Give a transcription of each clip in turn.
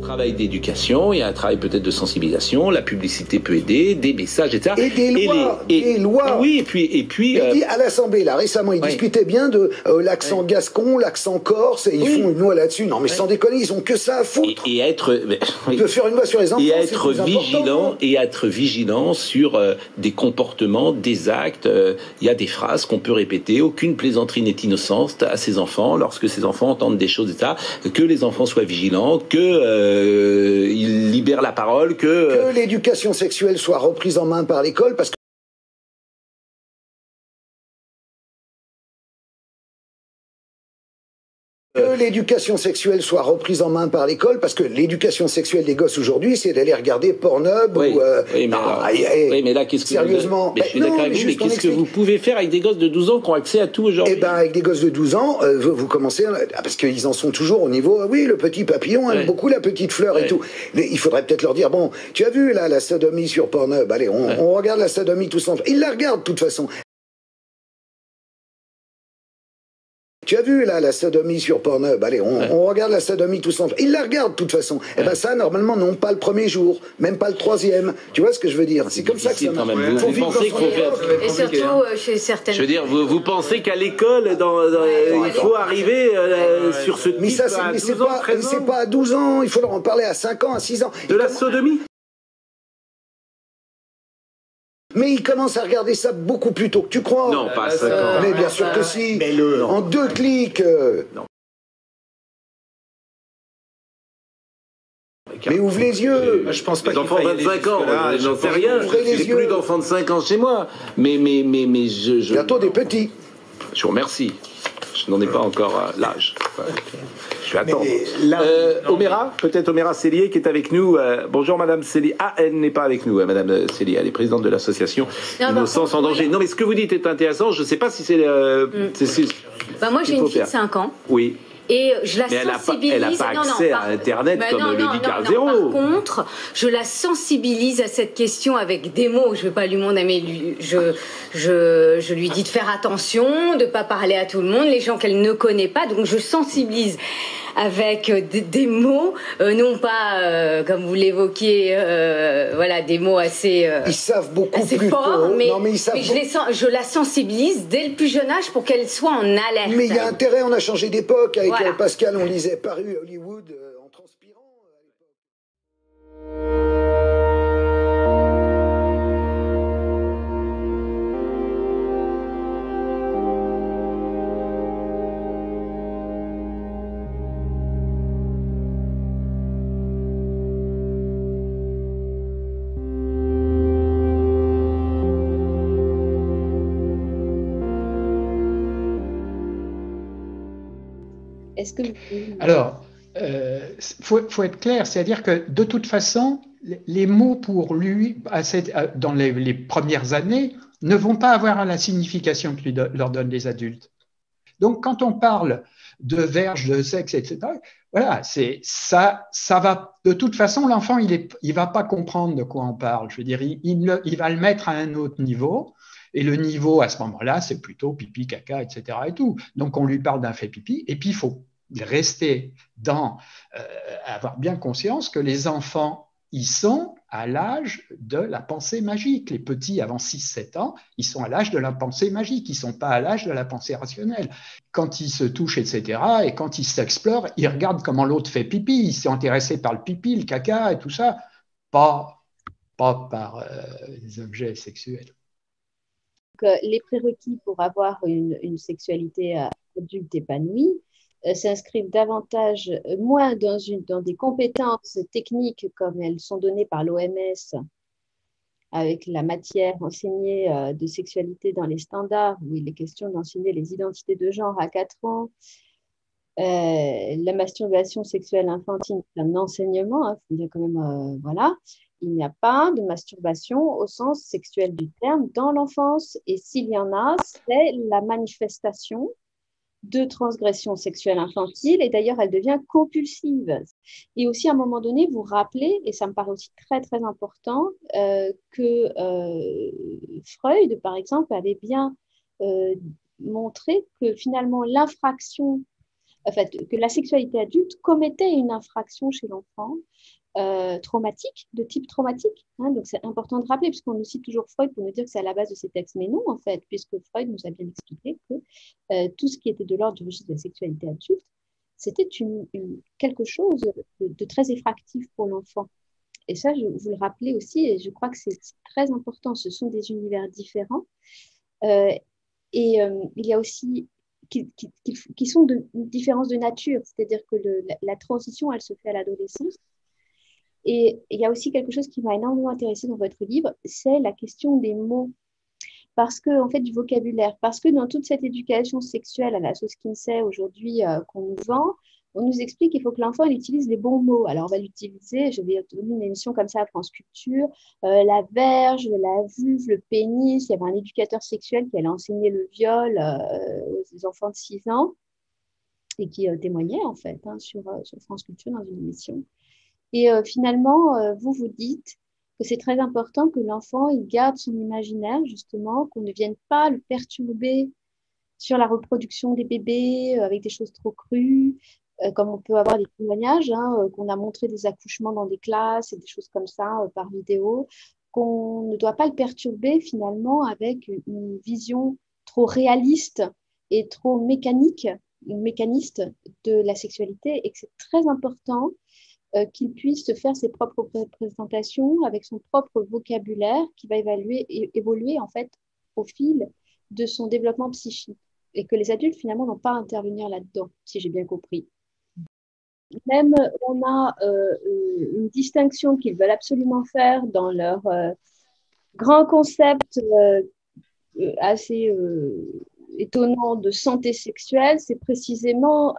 Travail d'éducation, il y a un travail peut-être de sensibilisation, la publicité peut aider, des messages, etc. Et des lois. Oui, et puis il dit à l'Assemblée, là, récemment, ils discutaient bien de l'accent gascon, l'accent corse, et ils font une loi là-dessus. Non, mais sans déconner, ils ont que ça à foutre. Et être... On peut faire une loi sur les enfants, et être vigilant sur des comportements, des actes. Il y a des phrases qu'on peut répéter. Aucune plaisanterie n'est innocente à ces enfants lorsque ces enfants entendent des choses, etc. Que les enfants soient vigilants, ils libèrent la parole, que l'éducation sexuelle soit reprise en main par l'école, parce que l'éducation sexuelle soit reprise en main par l'école, parce que l'éducation sexuelle des gosses aujourd'hui, c'est d'aller regarder Pornhub mais là, qu'est-ce que sérieusement, je suis d'accord avec vous, mais qu'est-ce que vous pouvez faire avec des gosses de 12 ans qui ont accès à tout aujourd'hui? Eh ben, avec des gosses de 12 ans, vous commencez, parce qu'ils en sont toujours au niveau, oui, le petit papillon aime beaucoup la petite fleur et tout. Mais il faudrait peut-être leur dire, bon, tu as vu, là, la sodomie sur Pornhub, allez, on regarde la sodomie tous ensemble. Ils la regardent, de toute façon. Tu as vu, là, la sodomie sur Pornhub, allez, on regarde la sodomie tous ensemble. Ils la regardent, de toute façon. Eh ben ça, normalement, non pas le premier jour, même pas le troisième. Tu vois ce que je veux dire? C'est comme ça que ça marche. Vous pensez qu'il faut faire... Et surtout, chez certaines... Je veux dire, vous pensez qu'à l'école, il faut arriver sur ce type mais c'est pas à 12 ans, il faut leur en parler à 5 ans, à 6 ans. De la sodomie? Mais ils commencent à regarder ça beaucoup plus tôt que tu crois. Non, pas à 5 ans. Mais bien sûr que si. En 2 clics. Non. Mais ouvre les yeux. Je pense pas les enfants de 25 ans, j'en sais rien. J'ai plus d'enfants de 5 ans chez moi. Mais je... Bientôt des petits. Je vous remercie. Je n'en ai pas encore l'âge. Je vais attendre. Oméra, peut-être Oméra Cellier qui est avec nous. Bonjour Madame Cellier. Ah, elle n'est pas avec nous, Madame Cellier. Elle est présidente de l'association Innocence en danger. Non, mais ce que vous dites est intéressant. Je ne sais pas si c'est... moi, j'ai une fille de 5 ans. Oui. Et je la sensibilise. Elle n'a pas accès à Internet comme le dit Carl Zéro. Par contre, je la sensibilise à cette question avec des mots. Je ne vais pas lui demander, mais je lui dis de faire attention, de ne pas parler à tout le monde, les gens qu'elle ne connaît pas. Donc je sensibilise avec des mots, non pas, comme vous l'évoquiez, des mots assez ils savent beaucoup assez plus forts, tôt. mais je la sensibilise dès le plus jeune âge pour qu'elle soit en alerte. Mais il y a intérêt, on a changé d'époque. Avec Pascal, on lisait Paru Hollywood en transpirant. Alors, faut être clair, c'est-à-dire que de toute façon, les mots pour lui, dans les premières années, ne vont pas avoir la signification que leur donnent les adultes. Donc, quand on parle de verge, de sexe, etc., voilà, ça va. De toute façon, l'enfant, il va pas comprendre de quoi on parle. Je veux dire, il va le mettre à un autre niveau. Et le niveau, à ce moment-là, c'est plutôt pipi, caca, etc. et tout. Donc, on lui parle d'un fait pipi. Et puis, il faut rester avoir bien conscience que les enfants, ils sont à l'âge de la pensée magique. Les petits, avant 6-7 ans, ils sont à l'âge de la pensée magique. Ils ne sont pas à l'âge de la pensée rationnelle. Quand ils se touchent, etc., et quand ils s'explorent, ils regardent comment l'autre fait pipi. Ils sont intéressés par le pipi, le caca et tout ça, pas par les objets sexuels. Les prérequis pour avoir une sexualité adulte épanouie s'inscrivent moins dans des compétences techniques comme elles sont données par l'OMS avec la matière enseignée de sexualité dans les standards, où il est question d'enseigner les identités de genre à 4 ans. La masturbation sexuelle infantile, c'est un enseignement, faut dire quand même, voilà. Il n'y a pas de masturbation au sens sexuel du terme dans l'enfance. Et s'il y en a, c'est la manifestation de transgression sexuelle infantile. Et d'ailleurs, elle devient compulsive. Et aussi, à un moment donné, vous rappelez, et ça me paraît aussi très, très important, que Freud, par exemple, avait bien montré que finalement, l'infraction en fait, que la sexualité adulte commettait une infraction chez l'enfant traumatique, de type traumatique. Hein, donc, c'est important de rappeler, puisqu'on nous cite toujours Freud pour nous dire que c'est à la base de ces textes. Mais non, en fait, puisque Freud nous a bien expliqué que tout ce qui était de l'ordre du registre de la sexualité adulte, c'était quelque chose de très effractif pour l'enfant. Et ça, je vous le rappelais aussi, et je crois que c'est très important. Ce sont des univers différents. Il y a aussi qui sont de différence de nature, c'est-à-dire que la transition, elle se fait à l'adolescence. Et il y a aussi quelque chose qui m'a énormément intéressée dans votre livre, c'est la question des mots, parce que, en fait, du vocabulaire, parce que dans toute cette éducation sexuelle à la sauce Kinsey aujourd'hui qu'on nous vend, on nous explique qu'il faut que l'enfant utilise les bons mots. Alors, on va l'utiliser, je vais donner une émission comme ça à France Culture, la verge, la vulve, le pénis. Il y avait un éducateur sexuel qui allait enseigner le viol aux enfants de 6 ans et qui témoignait, en fait, sur France Culture dans une émission. Et finalement, vous dites que c'est très important que l'enfant il garde son imaginaire, justement, qu'on ne vienne pas le perturber sur la reproduction des bébés avec des choses trop crues, comme on peut avoir des témoignages, qu'on a montré des accouchements dans des classes et des choses comme ça par vidéo, qu'on ne doit pas le perturber finalement avec une vision trop réaliste et trop mécaniste de la sexualité, et que c'est très important qu'il puisse se faire ses propres représentations avec son propre vocabulaire qui va évoluer en fait au fil de son développement psychique, et que les adultes finalement n'ont pas à intervenir là-dedans, si j'ai bien compris. Même on a une distinction qu'ils veulent absolument faire dans leur grand concept assez étonnant de santé sexuelle, c'est précisément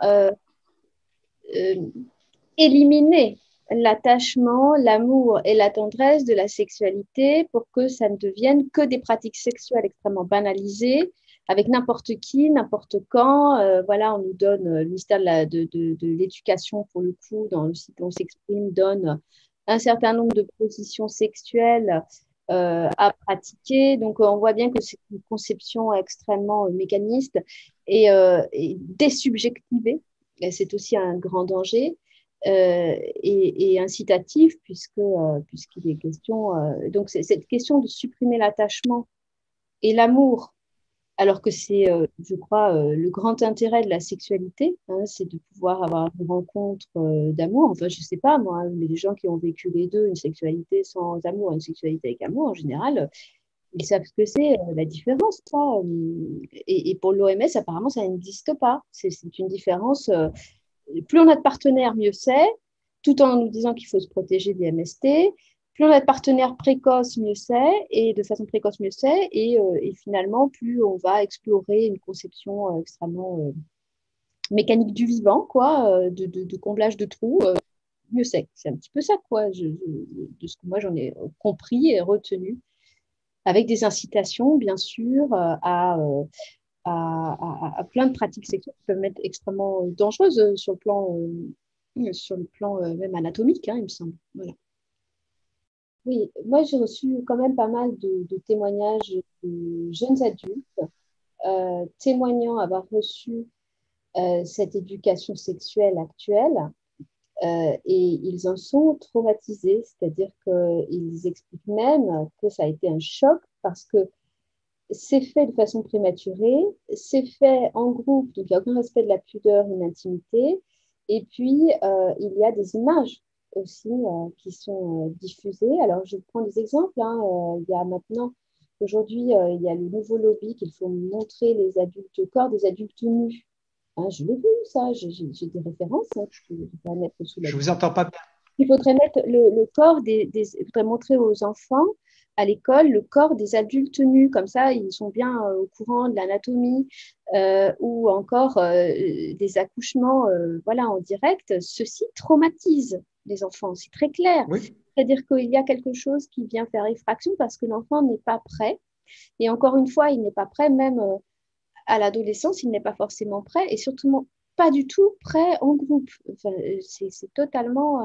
éliminer l'attachement, l'amour et la tendresse de la sexualité pour que ça ne devienne que des pratiques sexuelles extrêmement banalisées avec n'importe qui, n'importe quand. Voilà, on nous donne, le ministère de l'Éducation, pour le coup, dans le site où on s'exprime, donne un certain nombre de positions sexuelles à pratiquer. Donc, on voit bien que c'est une conception extrêmement mécaniste et désubjectivée. Et c'est aussi un grand danger. Et incitatif, puisqu'il est question. Donc, c'est cette question de supprimer l'attachement et l'amour, alors que c'est, je crois, le grand intérêt de la sexualité, c'est de pouvoir avoir une rencontre d'amour. Enfin, je ne sais pas, moi, mais les gens qui ont vécu les deux, une sexualité sans amour et une sexualité avec amour, en général, ils savent ce que c'est la différence. Ça. Et pour l'OMS, apparemment, ça n'existe pas. C'est une différence. Plus on a de partenaires, mieux c'est, tout en nous disant qu'il faut se protéger des MST. Plus on a de partenaires précoces, mieux c'est, et de façon précoce, mieux c'est. Et finalement, plus on va explorer une conception extrêmement mécanique du vivant, quoi, de comblage de trous, mieux c'est. C'est un petit peu ça, quoi, de ce que moi j'en ai compris et retenu, avec des incitations, bien sûr, à plein de pratiques sexuelles qui peuvent être extrêmement dangereuses sur le plan même anatomique, il me semble. Voilà. Oui, moi j'ai reçu quand même pas mal de témoignages de jeunes adultes témoignant avoir reçu cette éducation sexuelle actuelle et ils en sont traumatisés, c'est-à-dire qu'ils expliquent même que ça a été un choc parce que c'est fait de façon prématurée, c'est fait en groupe, donc il n'y a aucun respect de la pudeur et de l'intimité. Et puis, il y a des images aussi qui sont diffusées. Alors, je prends des exemples. Il y a maintenant, aujourd'hui, il y a le nouveau lobby qu'il faut montrer les adultes, le corps des adultes nus. Je l'ai vu, ça, j'ai des références. Je vais mettre sous la... Je vous entends pas bien. Il faudrait mettre le corps il faudrait montrer aux enfants à l'école le corps des adultes nus, comme ça ils sont bien au courant de l'anatomie ou encore des accouchements voilà, en direct. Ceci traumatise les enfants, c'est très clair. Oui. C'est-à-dire qu'il y a quelque chose qui vient faire effraction parce que l'enfant n'est pas prêt. Et encore une fois, il n'est pas prêt, même à l'adolescence, il n'est pas forcément prêt et surtout pas du tout prêt en groupe. Enfin, c'est totalement...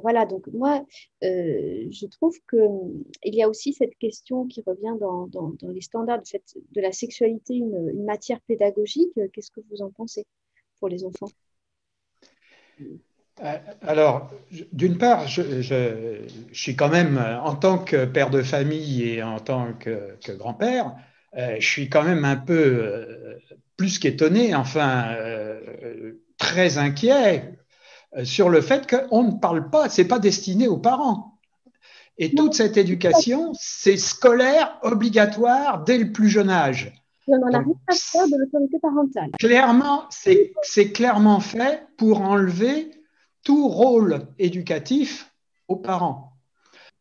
voilà, donc moi, je trouve qu'il y a aussi cette question qui revient dans les standards de la sexualité, une matière pédagogique. Qu'est-ce que vous en pensez? pour les enfants? Alors, d'une part, je suis quand même, en tant que père de famille et en tant que grand-père, je suis quand même un peu plus qu'étonné, enfin, très inquiet sur le fait qu'on ne parle pas, c'est pas destiné aux parents. Et toute cette éducation, c'est scolaire, obligatoire dès le plus jeune âge. On n'en a Donc, rien à faire de l'autorité parentale. clairement, c'est clairement fait pour enlever tout rôle éducatif aux parents.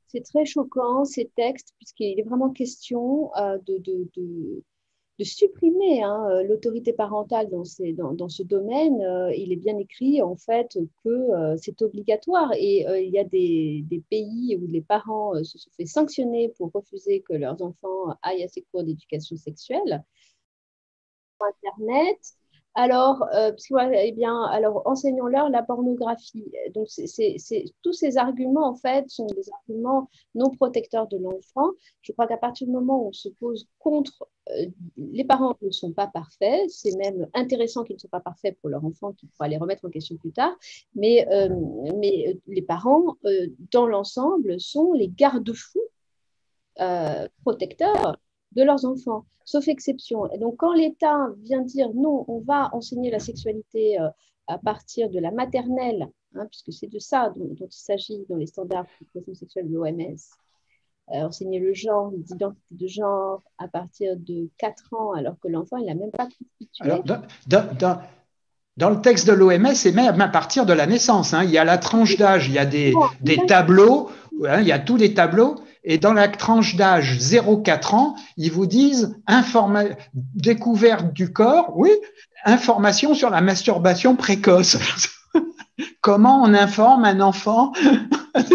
C'est très choquant, ces textes, puisqu'il est vraiment question de supprimer l'autorité parentale dans ce domaine. Il est bien écrit, en fait, que c'est obligatoire. Et il y a des pays où les parents se sont fait sanctionner pour refuser que leurs enfants aillent à ces cours d'éducation sexuelle. Internet. Alors, alors enseignons-leur la pornographie. Donc, tous ces arguments, en fait, sont des arguments non protecteurs de l'enfant. Je crois qu'à partir du moment où on se pose contre, les parents ne sont pas parfaits, c'est même intéressant qu'ils ne soient pas parfaits pour leur enfant, qui pourra les remettre en question plus tard, mais les parents, dans l'ensemble, sont les garde-fous protecteurs de leurs enfants, sauf exception. Et donc, quand l'État vient dire non, on va enseigner la sexualité à partir de la maternelle, puisque c'est de ça dont il s'agit dans les standards d'éducation sexuelle de l'OMS, enseigner le genre, l'identité de genre à partir de 4 ans, alors que l'enfant, il n'a même pas constitué. Alors, dans le texte de l'OMS, c'est même à partir de la naissance. Il y a la tranche d'âge, il y a des tableaux, il y a tous les tableaux. Et dans la tranche d'âge 0-4 ans, ils vous disent découverte du corps, oui, information sur la masturbation précoce. Comment on informe un enfant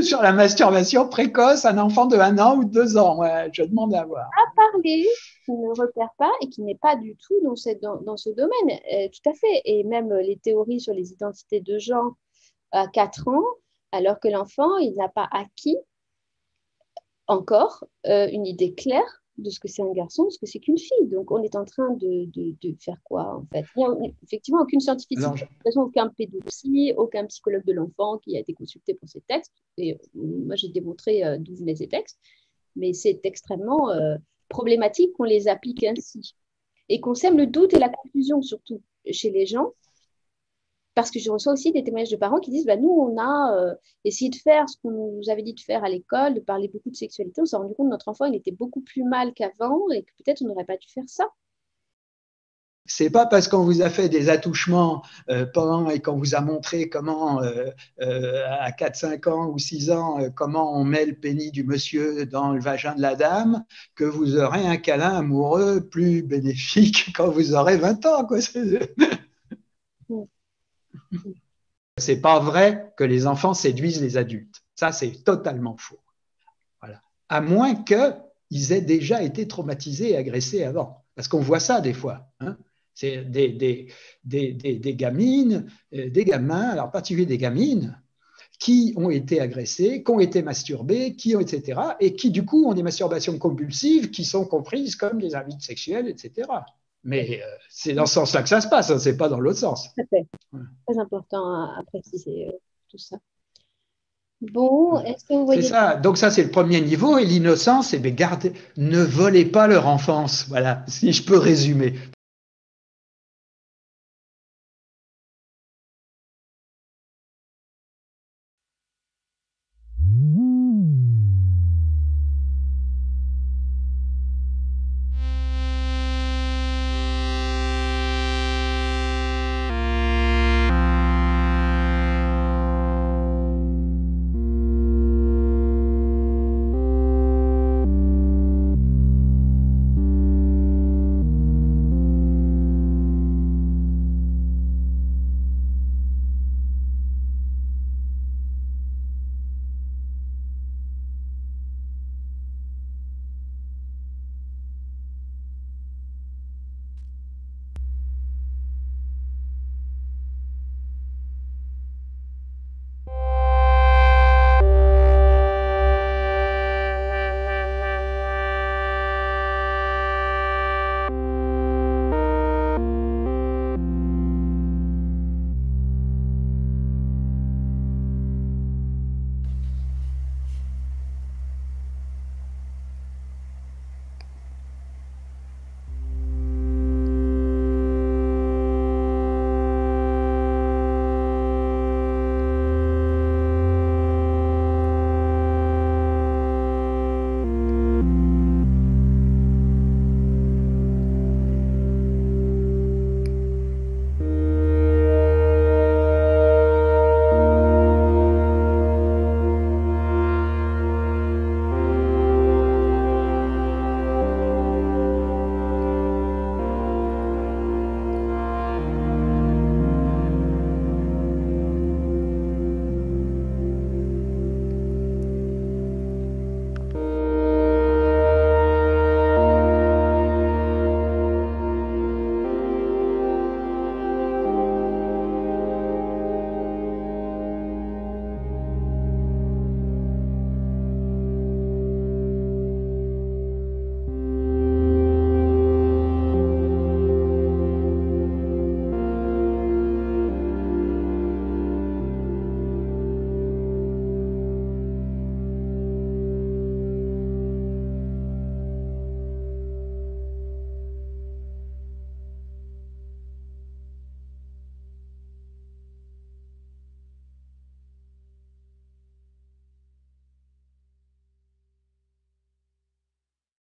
sur la masturbation précoce, un enfant de 1 an ou 2 ans? Ouais, je demande à voir. À parler, qui ne repère pas et qui n'est pas du tout dans ce domaine. Tout à fait. Et même les théories sur les identités de genre à 4 ans, alors que l'enfant, il n'a pas acquis encore une idée claire de ce que c'est un garçon, de ce que c'est qu'une fille. Donc, on est en train de faire quoi, en fait? Il n'y a effectivement aucune scientificité, aucun pédopsie, aucun psychologue de l'enfant qui a été consulté pour ces textes. Et moi, j'ai démontré d'où venaient ces textes. Mais c'est extrêmement problématique qu'on les applique ainsi. Et qu'on sème le doute et la confusion, surtout chez les gens. Parce que je reçois aussi des témoignages de parents qui disent nous, on a essayé de faire ce qu'on nous avait dit de faire à l'école, de parler beaucoup de sexualité. On s'est rendu compte que notre enfant, il était beaucoup plus mal qu'avant et que peut-être on n'aurait pas dû faire ça. C'est pas parce qu'on vous a fait des attouchements pendant et qu'on vous a montré comment, à 4, 5 ans ou 6 ans, comment on met le pénis du monsieur dans le vagin de la dame, que vous aurez un câlin amoureux plus bénéfique quand vous aurez 20 ans. C'est pas vrai que les enfants séduisent les adultes. Ça, c'est totalement faux. Voilà. À moins qu'ils aient déjà été traumatisés et agressés avant. Parce qu'on voit ça des fois. C'est des gamines, des gamins, alors en particulier des gamines, qui ont été agressés, qui ont été masturbés, etc. Et qui, du coup, ont des masturbations compulsives qui sont comprises comme des invites sexuels, etc. Mais c'est dans ce sens-là que ça se passe, c'est pas dans l'autre sens. C'est très important à préciser tout ça. Bon, est-ce que vous voyez… C'est ça, donc ça c'est le premier niveau, et l'innocence, ne volez pas leur enfance, voilà, si je peux résumer.